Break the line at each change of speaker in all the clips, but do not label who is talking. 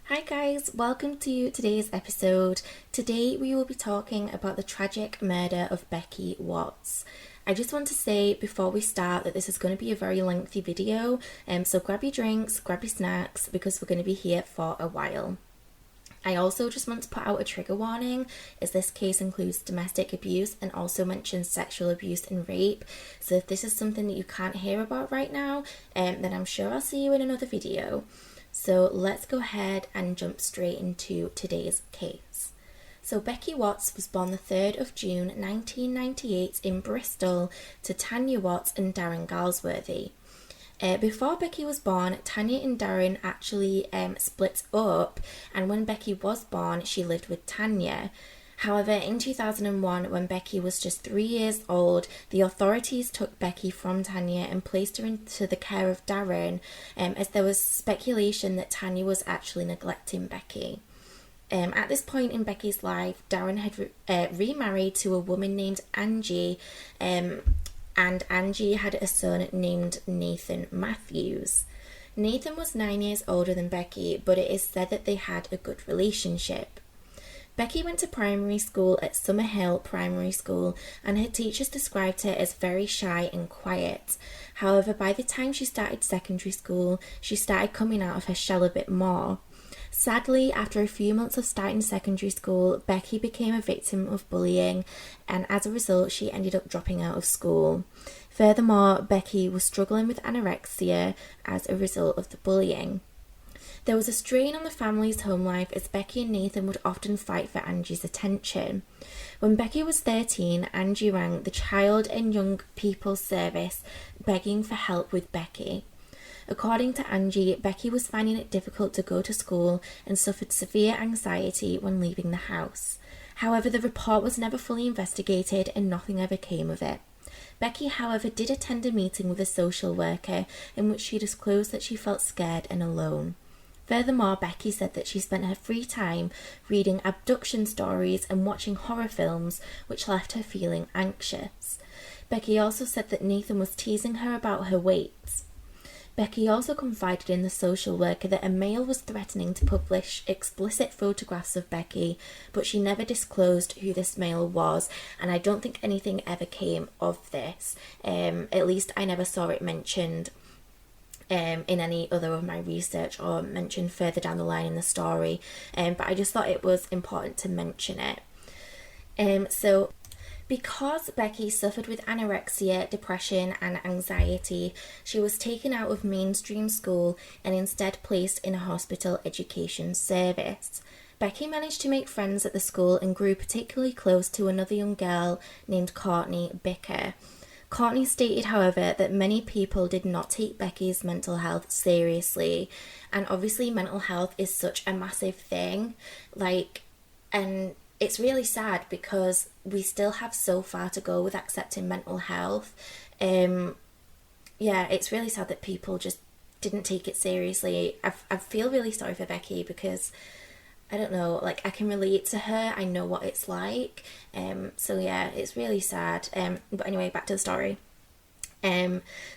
Hi guys, welcome to today's episode. Today we will be talking about the tragic murder of Becky Watts. I just want to say before we start that this is going to be a very lengthy video, so grab your drinks, grab your snacks, because we're going to be here for a while. I also just want to put out a trigger warning, as this case includes domestic abuse and also mentions sexual abuse and rape. So if this is something that you can't hear about right now, then I'm sure I'll see you in another video. So let's go ahead and jump straight into today's case. So Becky Watts was born the 3rd of June 1998 in Bristol to Tanya Watts and Darren Galsworthy. Before Becky was born, Tanya and Darren actually split up, and when Becky was born, she lived with Tanya. However, in 2001, when Becky was just 3 years old, the authorities took Becky from Tanya and placed her into the care of Darren, as there was speculation that Tanya was actually neglecting Becky. At this point in Becky's life, Darren had remarried to a woman named Angie, and Angie had a son named Nathan Matthews. Nathan was 9 years older than Becky, but it is said that they had a good relationship. Becky went to primary school at Summerhill Primary School, and her teachers described her as very shy and quiet. However, by the time she started secondary school, she started coming out of her shell a bit more. Sadly, after a few months of starting secondary school, Becky became a victim of bullying, and as a result, she ended up dropping out of school. Furthermore, Becky was struggling with anorexia as a result of the bullying. There was a strain on the family's home life, as Becky and Nathan would often fight for Angie's attention. When Becky was 13, Angie rang the Child and Young People's Service begging for help with Becky. According to Angie, Becky was finding it difficult to go to school and suffered severe anxiety when leaving the house. However, the report was never fully investigated and nothing ever came of it. Becky, however, did attend a meeting with a social worker in which she disclosed that she felt scared and alone. Furthermore, Becky said that she spent her free time reading abduction stories and watching horror films, which left her feeling anxious. Becky also said that Nathan was teasing her about her weight. Becky also confided in the social worker that a male was threatening to publish explicit photographs of Becky, but she never disclosed who this male was, and I don't think anything ever came of this. At least I never saw it mentioned in any other of my research or mentioned further down the line in the story, but I just thought it was important to mention it. So because Becky suffered with anorexia, depression and anxiety, she was taken out of mainstream school and instead placed in a hospital education service. Becky managed to make friends at the school and grew particularly close to another young girl named Courtney Bicker. Courtney stated, however, that many people did not take Becky's mental health seriously, and obviously mental health is such a massive thing, and it's really sad because we still have so far to go with accepting mental health. It's really sad that people just didn't take it seriously. I feel really sorry for Becky because I don't know, I can relate to her. I know what it's like. It's really sad. But anyway, back to the story.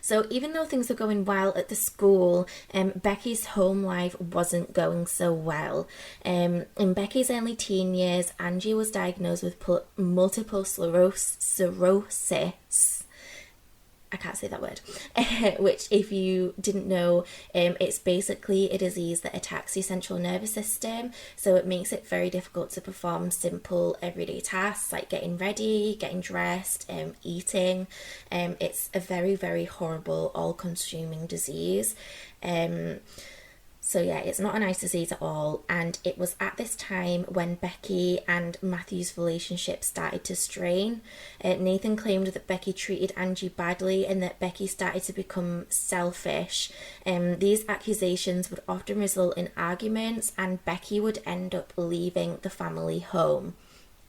So even though things were going well at the school, Becky's home life wasn't going so well. In Becky's early teen years, Angie was diagnosed with multiple sclerosis. I can't say that word, which if you didn't know, it's basically a disease that attacks your central nervous system, so it makes it very difficult to perform simple everyday tasks like getting ready, getting dressed, eating. It's a very, very horrible, all-consuming disease. It's not a nice disease at all, and it was at this time when Becky and Matthew's relationship started to strain. Nathan claimed that Becky treated Angie badly and that Becky started to become selfish. These accusations would often result in arguments, and Becky would end up leaving the family home.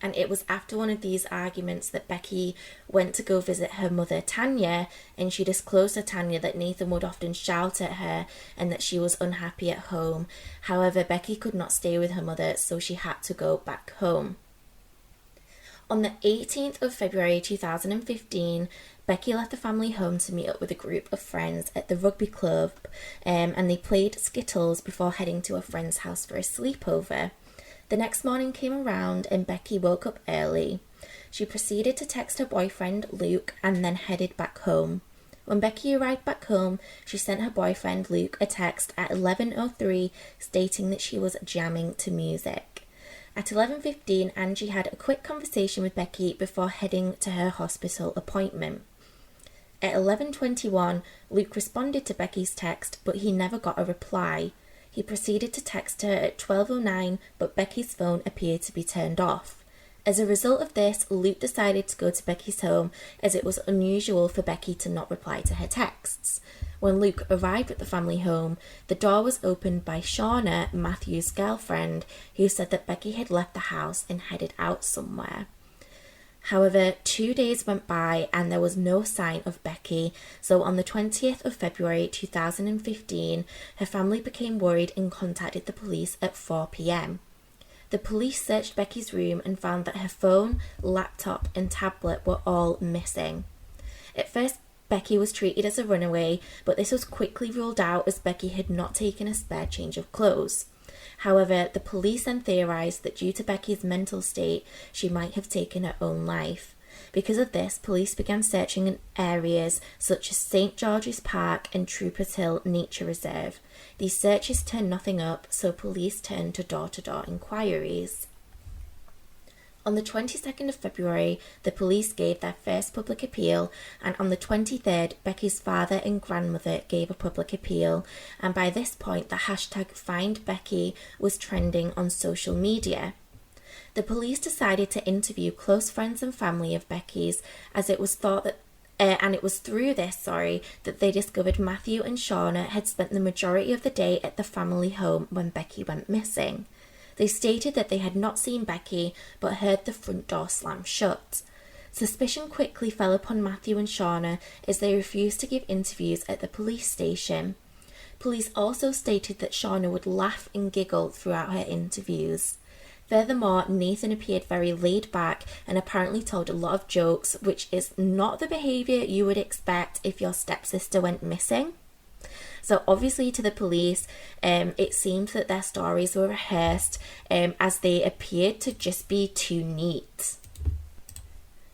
And it was after one of these arguments that Becky went to go visit her mother, Tanya, and she disclosed to Tanya that Nathan would often shout at her and that she was unhappy at home. However, Becky could not stay with her mother, so she had to go back home. On the 18th of February 2015, Becky left the family home to meet up with a group of friends at the rugby club, and they played Skittles before heading to a friend's house for a sleepover. The next morning came around and Becky woke up early. She proceeded to text her boyfriend Luke and then headed back home. When Becky arrived back home, she sent her boyfriend Luke a text at 11:03 stating that she was jamming to music. At 11:15, Angie had a quick conversation with Becky before heading to her hospital appointment. At 11:21, Luke responded to Becky's text, but he never got a reply. He proceeded to text her at 12:09, but Becky's phone appeared to be turned off. As a result of this, Luke decided to go to Becky's home as it was unusual for Becky to not reply to her texts. When Luke arrived at the family home, the door was opened by Shauna, Matthew's girlfriend, who said that Becky had left the house and headed out somewhere. However, 2 days went by and there was no sign of Becky, so on the 20th of February 2015, her family became worried and contacted the police at 4 p.m. The police searched Becky's room and found that her phone, laptop and tablet were all missing. At first, Becky was treated as a runaway, but this was quickly ruled out as Becky had not taken a spare change of clothes. However, the police then theorised that due to Becky's mental state, she might have taken her own life. Because of this, police began searching in areas such as St. George's Park and Troopers Hill Nature Reserve. These searches turned nothing up, so police turned to door-to-door inquiries. On the 22nd of February, the police gave their first public appeal, and on the 23rd, Becky's father and grandmother gave a public appeal, and by this point, the hashtag #FindBecky was trending on social media. The police decided to interview close friends and family of Becky's, as it was thought that it was through this, that they discovered Matthew and Shauna had spent the majority of the day at the family home when Becky went missing. They stated that they had not seen Becky, but heard the front door slam shut. Suspicion quickly fell upon Matthew and Shauna as they refused to give interviews at the police station. Police also stated that Shauna would laugh and giggle throughout her interviews. Furthermore, Nathan appeared very laid back and apparently told a lot of jokes, which is not the behaviour you would expect if your stepsister went missing. So obviously to the police, it seemed that their stories were rehearsed as they appeared to just be too neat.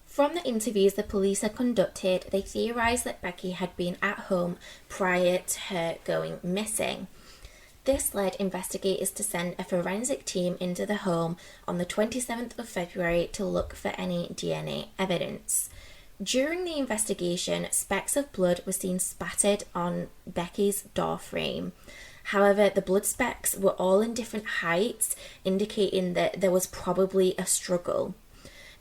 From the interviews the police had conducted, they theorised that Becky had been at home prior to her going missing. This led investigators to send a forensic team into the home on the 27th of February to look for any DNA evidence. During the investigation, specks of blood were seen spattered on Becky's door frame. However, the blood specks were all in different heights, indicating that there was probably a struggle.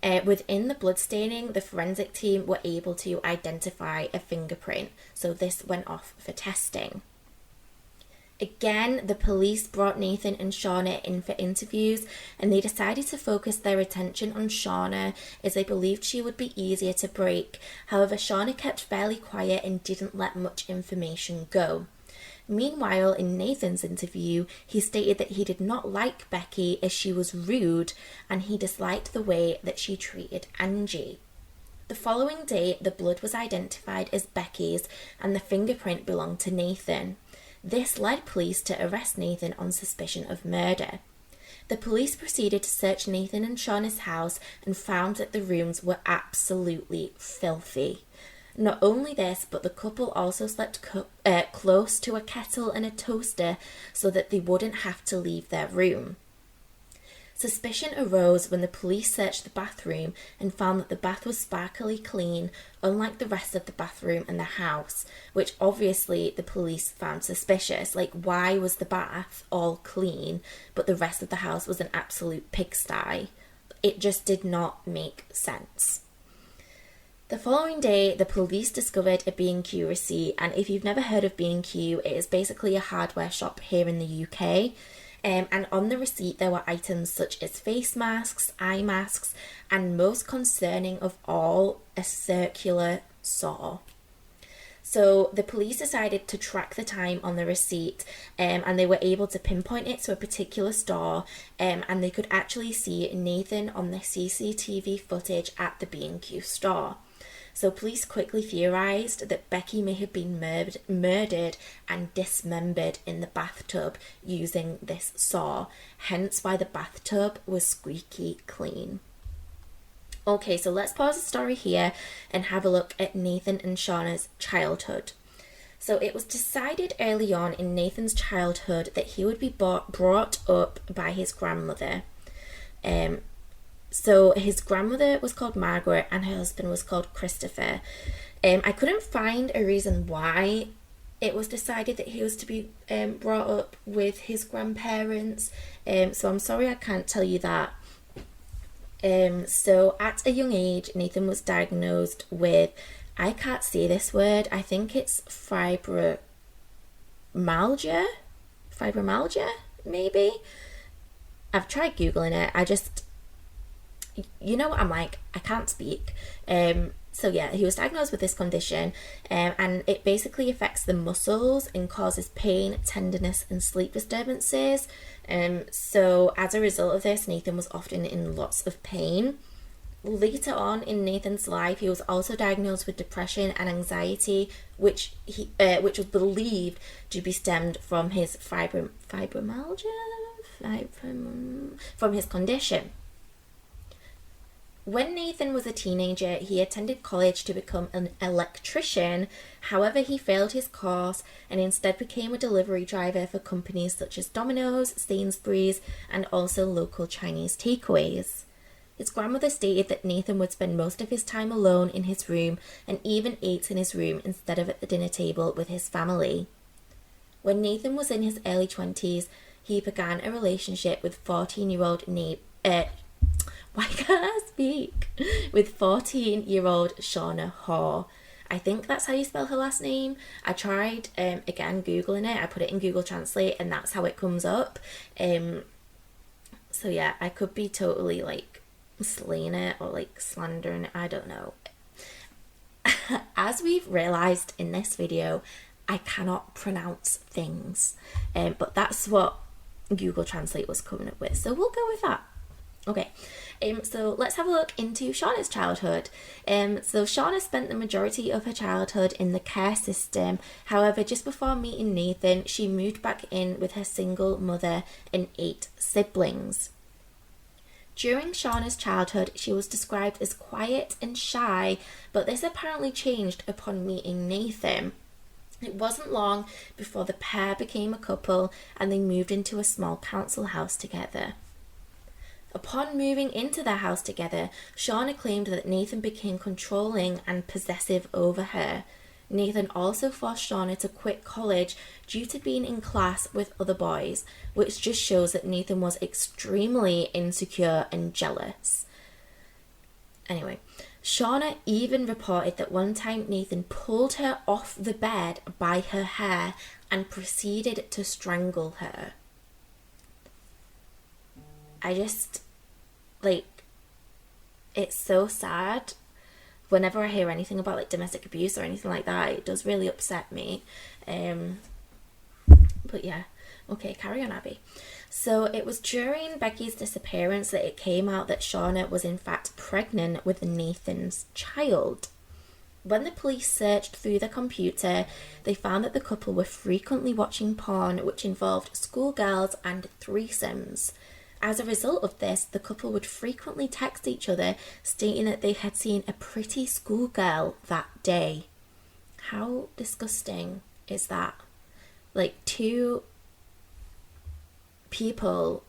Within the bloodstaining, the forensic team were able to identify a fingerprint, so this went off for testing. Again, the police brought Nathan and Shauna in for interviews, and they decided to focus their attention on Shauna as they believed she would be easier to break. However, Shauna kept fairly quiet and didn't let much information go. Meanwhile, in Nathan's interview, he stated that he did not like Becky as she was rude and he disliked the way that she treated Angie. The following day, the blood was identified as Becky's and the fingerprint belonged to Nathan. This led police to arrest Nathan on suspicion of murder. The police proceeded to search Nathan and Shauna's house and found that the rooms were absolutely filthy. Not only this, but the couple also slept close to a kettle and a toaster so that they wouldn't have to leave their room. Suspicion arose when the police searched the bathroom and found that the bath was sparkly clean, unlike the rest of the bathroom and the house, which obviously the police found suspicious. Like, why was the bath all clean, but the rest of the house was an absolute pigsty? It just did not make sense. The following day, the police discovered a B&Q receipt, and if you've never heard of B&Q, it is basically a hardware shop here in the UK. And on the receipt there were items such as face masks, eye masks, and most concerning of all, a circular saw. So the police decided to track the time on the receipt, and they were able to pinpoint it to a particular store, and they could actually see Nathan on the CCTV footage at the B&Q store. So police quickly theorised that Becky may have been murdered and dismembered in the bathtub using this saw, hence why the bathtub was squeaky clean. Okay, so let's pause the story here and have a look at Nathan and Shauna's childhood. So it was decided early on in Nathan's childhood that he would be brought up by his grandmother. So his grandmother was called Margaret and her husband was called Christopher. I couldn't find a reason why it was decided that he was to be brought up with his grandparents. So I'm sorry I can't tell you that. So at a young age, Nathan was diagnosed with, I can't say this word, I think it's fibromyalgia, maybe? I've tried Googling it, you know what I'm like, I can't speak. So yeah, he was diagnosed with this condition, and it basically affects the muscles and causes pain, tenderness and sleep disturbances. So as a result of this, Nathan was often in lots of pain. Later on in Nathan's life, he was also diagnosed with depression and anxiety, which was believed to be stemmed from his fibromyalgia, from his condition. When Nathan was a teenager, he attended college to become an electrician. However, he failed his course and instead became a delivery driver for companies such as Domino's, Sainsbury's, and also local Chinese takeaways. His grandmother stated that Nathan would spend most of his time alone in his room and even ate in his room instead of at the dinner table with his family. When Nathan was in his early 20s, he began a relationship with 14-year-old with 14-year-old Shauna Haw. I think that's how you spell her last name. I tried, again, Googling it. I put it in Google Translate and that's how it comes up. So yeah, I could be totally like slaying it or like slandering it. I don't know. As we've realised in this video, I cannot pronounce things. But that's what Google Translate was coming up with. So we'll go with that. Okay, so let's have a look into Shauna's childhood. So Shauna spent the majority of her childhood in the care system. However, just before meeting Nathan, she moved back in with her single mother and 8 siblings. During Shauna's childhood, she was described as quiet and shy, but this apparently changed upon meeting Nathan. It wasn't long before the pair became a couple and they moved into a small council house together. Upon moving into their house together, Shauna claimed that Nathan became controlling and possessive over her. Nathan also forced Shauna to quit college due to being in class with other boys, which just shows that Nathan was extremely insecure and jealous. Anyway, Shauna even reported that one time Nathan pulled her off the bed by her hair and proceeded to strangle her. It's so sad. Whenever I hear anything about like domestic abuse or anything like that, it does really upset me. But yeah, okay, carry on, Abby. So it was during Becky's disappearance that it came out that Shauna was in fact pregnant with Nathan's child. When the police searched through the computer, they found that the couple were frequently watching porn, which involved schoolgirls and threesomes. As a result of this, the couple would frequently text each other stating that they had seen a pretty schoolgirl that day. How disgusting is that? Like 2 people,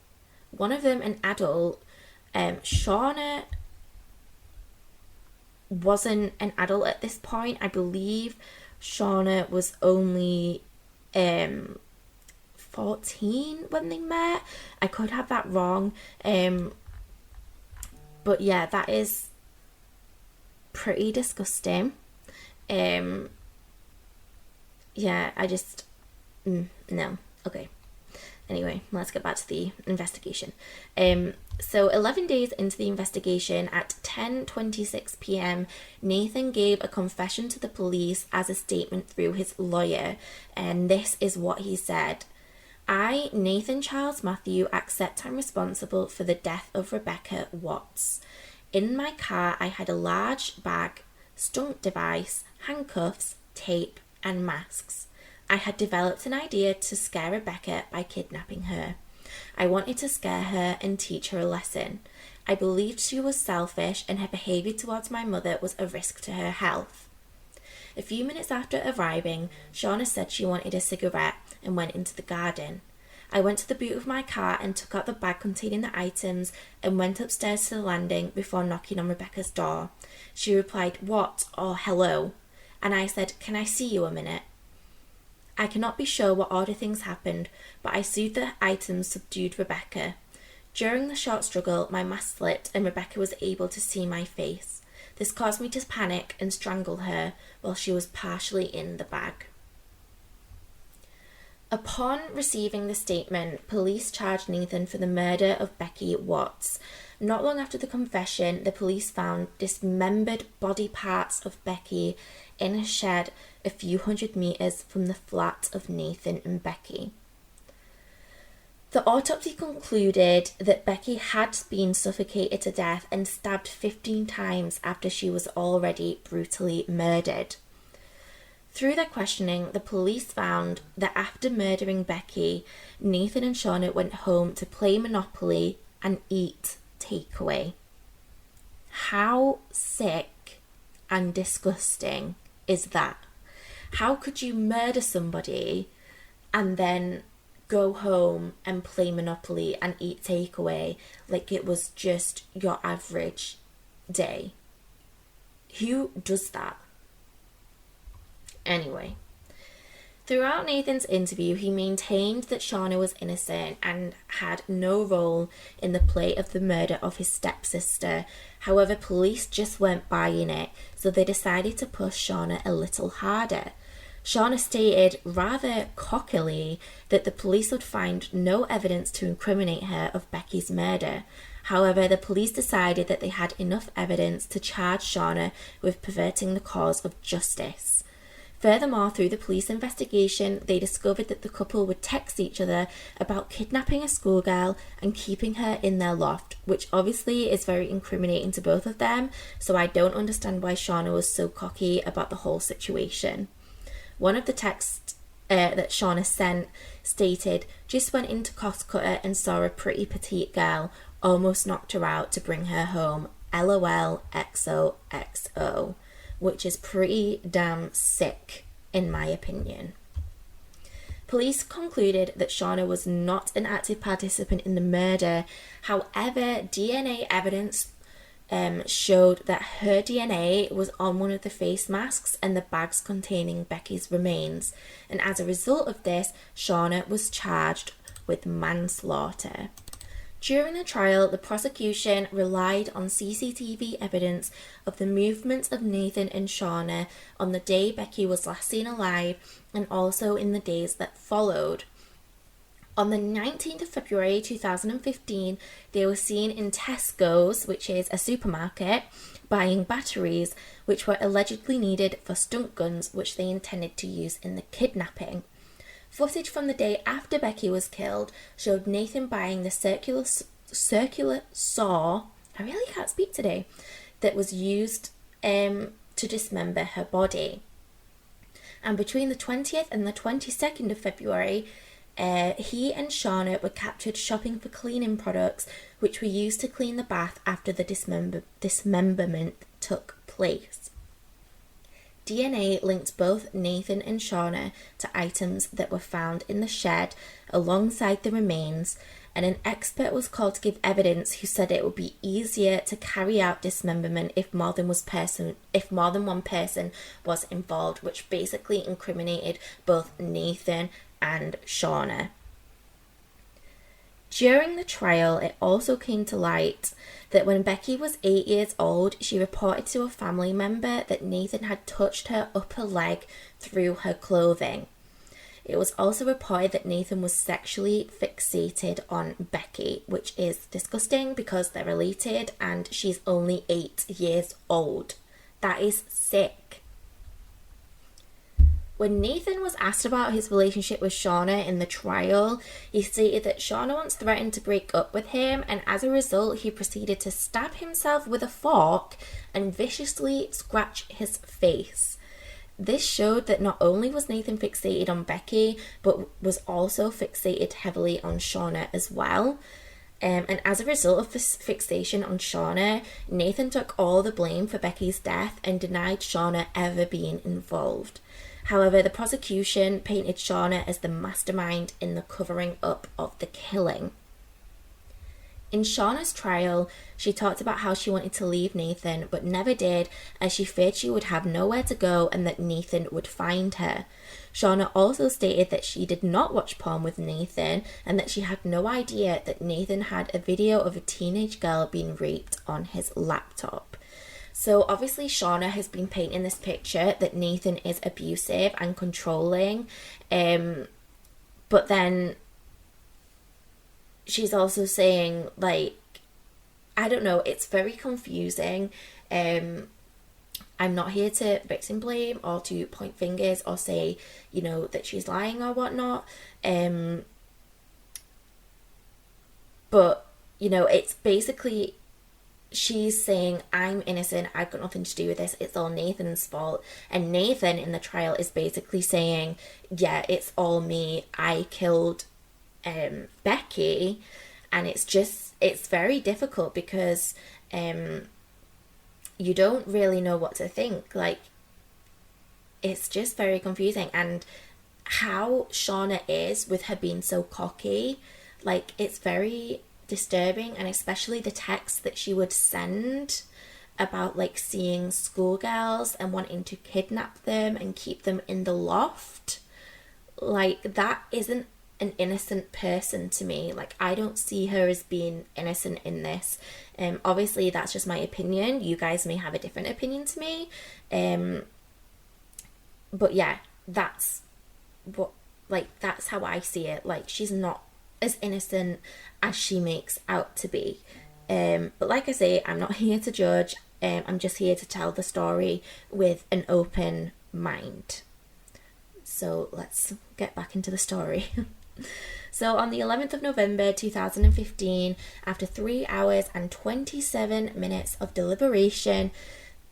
one of them an adult. Shauna wasn't an adult at this point. I believe Shauna was only 14 when they met. I could have that wrong, but yeah, that is pretty disgusting. Yeah, I just no. Okay, anyway, let's get back to the investigation. So 11 days into the investigation, at 10:26 p.m, Nathan gave a confession to the police as a statement through his lawyer, and this is what he said. I, Nathan Charles Matthew, accept I'm responsible for the death of Rebecca Watts. In my car, I had a large bag stunt device, handcuffs, tape, and masks. I had developed an idea to scare Rebecca by kidnapping her. I wanted to scare her and teach her a lesson. I believed she was selfish and her behaviour towards my mother was a risk to her health. A few minutes after arriving, Shauna said she wanted a cigarette and went into the garden. I went to the boot of my car and took out the bag containing the items and went upstairs to the landing before knocking on Rebecca's door. She replied, "What?" or "Hello," and I said, "Can I see you a minute?" I cannot be sure what order things happened, but I soothed the items, subdued Rebecca. During the short struggle, my mask slipped and Rebecca was able to see my face. This caused me to panic and strangle her while she was partially in the bag. Upon receiving the statement, police charged Nathan for the murder of Becky Watts. Not long after the confession, the police found dismembered body parts of Becky in a shed a few hundred metres from the flat of Nathan and Becky. The autopsy concluded that Becky had been suffocated to death and stabbed 15 times after she was already brutally murdered. Through their questioning, the police found that after murdering Becky, Nathan and Shauna went home to play Monopoly and eat takeaway. How sick and disgusting is that? How could you murder somebody and then go home and play Monopoly and eat takeaway like it was just your average day? Who does that? Anyway, throughout Nathan's interview, he maintained that Shauna was innocent and had no role in the play of the murder of his stepsister. However, police just weren't buying it, so they decided to push Shauna a little harder. Shauna stated rather cockily that the police would find no evidence to incriminate her of Becky's murder. However, the police decided that they had enough evidence to charge Shauna with perverting the cause of justice. Furthermore, through the police investigation, they discovered that the couple would text each other about kidnapping a schoolgirl and keeping her in their loft, which obviously is very incriminating to both of them, so I don't understand why Shauna was so cocky about the whole situation. One of the texts that Shauna sent stated, "Just went into Costcutter and saw a pretty petite girl, almost knocked her out to bring her home, LOL XOXO," which is pretty damn sick in my opinion. Police concluded that Shauna was not an active participant in the murder. However, DNA evidence showed that her DNA was on one of the face masks and the bags containing Becky's remains, and as a result of this, Shauna was charged with manslaughter. During the trial, the prosecution relied on CCTV evidence of the movements of Nathan and Shauna on the day Becky was last seen alive and also in the days that followed. On the 19th of February 2015, they were seen in Tesco's, which is a supermarket, buying batteries which were allegedly needed for stunt guns which they intended to use in the kidnapping. Footage from the day after Becky was killed showed Nathan buying the circular saw, I really can't speak today, that was used to dismember her body. And between the 20th and the 22nd of February, he and Shauna were captured shopping for cleaning products which were used to clean the bath after the dismemberment took place. DNA linked both Nathan and Shauna to items that were found in the shed alongside the remains, and an expert was called to give evidence who said it would be easier to carry out dismemberment if more than one person was involved, which basically incriminated both Nathan and Shauna. During the trial, it also came to light that when Becky was 8 years old, she reported to a family member that Nathan had touched her upper leg through her clothing. It was also reported that Nathan was sexually fixated on Becky, which is disgusting because they're related and she's only 8 years old. That is sick. When Nathan was asked about his relationship with Shauna in the trial, he stated that Shauna once threatened to break up with him, and as a result, he proceeded to stab himself with a fork and viciously scratch his face. This showed that not only was Nathan fixated on Becky, but was also fixated heavily on Shauna as well. And as a result of this fixation on Shauna, Nathan took all the blame for Becky's death and denied Shauna ever being involved. However, the prosecution painted Shauna as the mastermind in the covering up of the killing. In Shauna's trial, she talked about how she wanted to leave Nathan but never did, as she feared she would have nowhere to go and that Nathan would find her. Shauna also stated that she did not watch porn with Nathan and that she had no idea that Nathan had a video of a teenage girl being raped on his laptop. So obviously Shauna has been painting this picture that Nathan is abusive and controlling, but then she's also saying, like, I don't know, it's very confusing. I'm not here to victim blame or to point fingers or say, you know, that she's lying or whatnot. But, you know, it's basically, she's saying, I'm innocent, I've got nothing to do with this, it's all Nathan's fault. And Nathan in the trial is basically saying, yeah, it's all me, I killed Becky. And it's very difficult because you don't really know what to think. Like, it's just very confusing. And how Shauna is with her being so cocky, like, it's very disturbing. And especially the text that she would send about, like, seeing schoolgirls and wanting to kidnap them and keep them in the loft. Like, that isn't an innocent person to me. Like, I don't see her as being innocent in this. Obviously that's just my opinion, you guys may have a different opinion to me, but yeah, that's how I see it. Like, she's not as innocent as she makes out to be, but like I say, I'm not here to judge. I'm just here to tell the story with an open mind. So let's get back into the story. So on the 11th of November 2015, after 3 hours and 27 minutes of deliberation,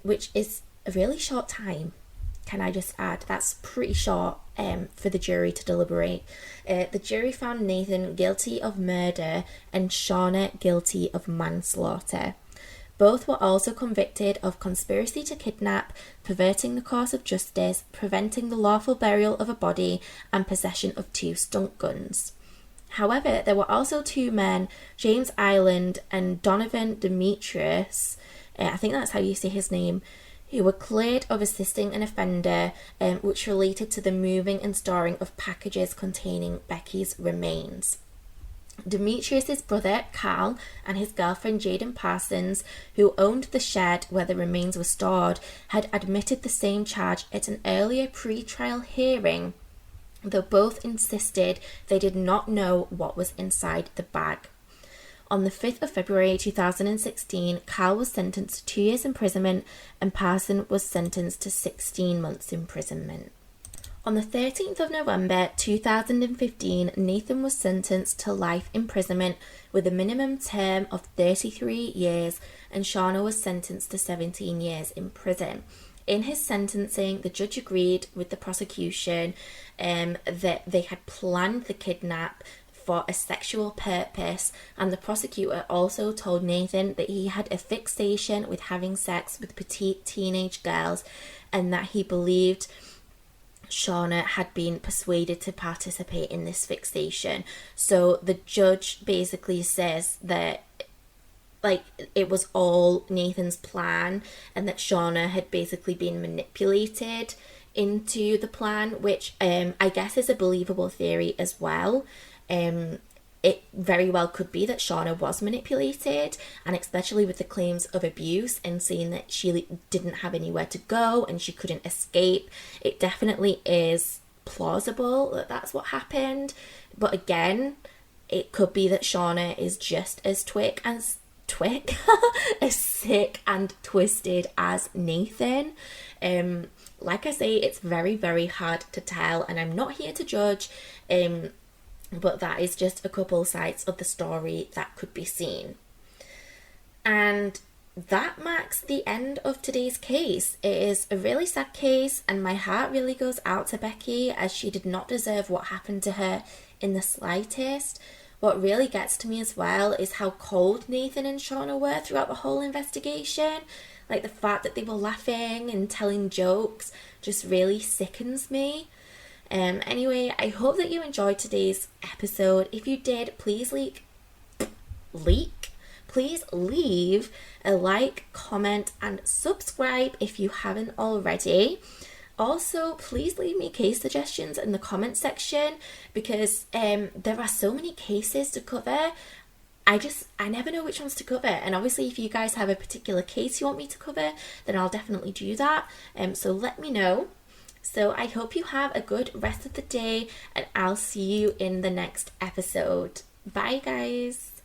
which is a really short time, can I just add, that's pretty short for the jury to deliberate, the jury found Nathan guilty of murder and Shauna guilty of manslaughter. Both were also convicted of conspiracy to kidnap, perverting the course of justice, preventing the lawful burial of a body, and possession of 2 stun guns. However, there were also 2 men, James Ireland and Donovan Demetrius, I think that's how you say his name, who were cleared of assisting an offender, which related to the moving and storing of packages containing Becky's remains. Demetrius's brother, Carl, and his girlfriend, Jaden Parsons, who owned the shed where the remains were stored, had admitted the same charge at an earlier pre-trial hearing, though both insisted they did not know what was inside the bag. On the 5th of February 2016, Carl was sentenced to 2 years imprisonment and Parson was sentenced to 16 months imprisonment. On the 13th of November 2015, Nathan was sentenced to life imprisonment with a minimum term of 33 years, and Shauna was sentenced to 17 years in prison. In his sentencing, the judge agreed with the prosecution that they had planned the kidnap for a sexual purpose, and the prosecutor also told Nathan that he had a fixation with having sex with petite teenage girls and that he believed Shauna had been persuaded to participate in this fixation. So the judge basically says that, like, it was all Nathan's plan and that Shauna had basically been manipulated into the plan, which I guess is a believable theory as well. It very well could be that Shauna was manipulated, and especially with the claims of abuse and seeing that she didn't have anywhere to go and she couldn't escape, it definitely is plausible that that's what happened. But again, it could be that Shauna is just as twig as sick and twisted as Nathan. Like I say, it's very, very hard to tell, and I'm not here to judge, but that is just a couple sides of the story that could be seen. And that marks the end of today's case. It is a really sad case, and my heart really goes out to Becky, as she did not deserve what happened to her in the slightest. What really gets to me as well is how cold Nathan and Shauna were throughout the whole investigation. Like, the fact that they were laughing and telling jokes just really sickens me. Anyway, I hope that you enjoyed today's episode. If you did, please leave a like, comment, and subscribe if you haven't already. Also, please leave me case suggestions in the comment section, because there are so many cases to cover. I never know which ones to cover, and obviously if you guys have a particular case you want me to cover, then I'll definitely do that. So let me know. So I hope you have a good rest of the day, and I'll see you in the next episode. Bye guys.